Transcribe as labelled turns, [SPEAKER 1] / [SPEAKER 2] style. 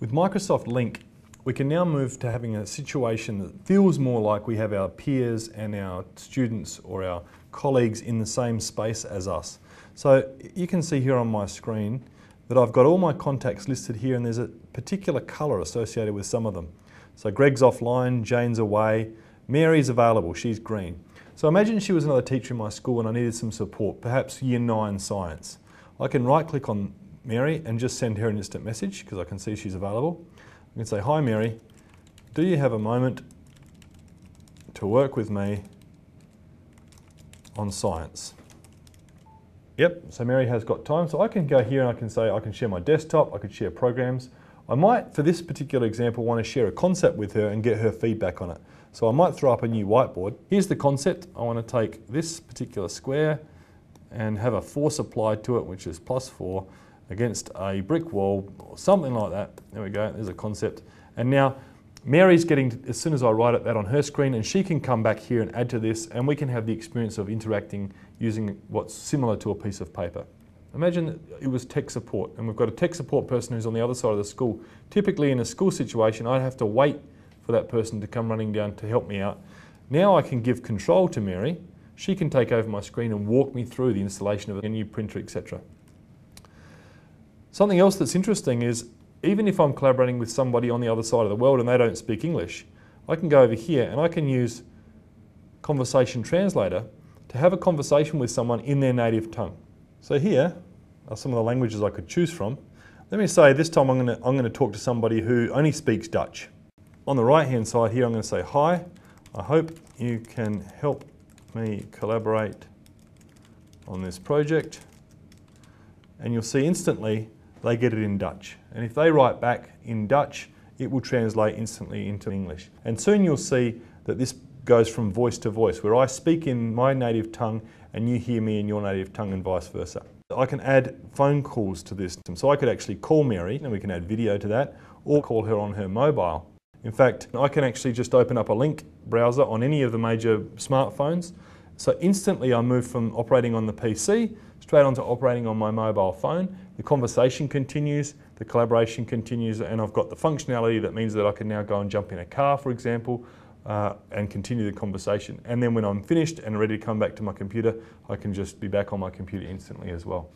[SPEAKER 1] With Microsoft Lync, we can now move to having a situation that feels more like we have our peers and our students or our colleagues in the same space as us. So you can see here on my screen that I've got all my contacts listed here, and there's a particular colour associated with some of them. So Greg's offline, Jane's away, Mary's available, she's green. So imagine she was another teacher in my school and I needed some support, perhaps Year 9 science. I can right click on Mary and just send her an instant message because I can see she's available. I can say, "Hi Mary, do you have a moment to work with me on science?" Yep, so Mary has got time. So I can go here and I can say I can share my desktop, I could share programs. I might, for this particular example, want to share a concept with her and get her feedback on it. So I might throw up a new whiteboard. Here's the concept. I want to take this particular square and have a force applied to it, which is +4, against a brick wall or something like that. There we go, there's a concept. And now Mary's getting, as soon as I write that on her screen, and she can come back here and add to this, and we can have the experience of interacting using what's similar to a piece of paper. Imagine it was tech support, and we've got a tech support person who's on the other side of the school. Typically in a school situation, I'd have to wait for that person to come running down to help me out. Now I can give control to Mary. She can take over my screen and walk me through the installation of a new printer, etc. Something else that's interesting is, even if I'm collaborating with somebody on the other side of the world and they don't speak English, I can go over here and I can use Conversation Translator to have a conversation with someone in their native tongue. So here are some of the languages I could choose from. Let me say this time I'm going to talk to somebody who only speaks Dutch. On the right hand side here I'm going to say, "Hi, I hope you can help me collaborate on this project." And you'll see instantly they get it in Dutch. And if they write back in Dutch, it will translate instantly into English. And soon you'll see that this goes from voice to voice, where I speak in my native tongue and you hear me in your native tongue and vice versa. I can add phone calls to this. So I could actually call Mary, and we can add video to that, or call her on her mobile. In fact, I can actually just open up a link browser on any of the major smartphones. So instantly I move from operating on the PC straight onto operating on my mobile phone. The conversation continues, the collaboration continues, and I've got the functionality that means that I can now go and jump in a car, for example, and continue the conversation. And then when I'm finished and ready to come back to my computer, I can just be back on my computer instantly as well.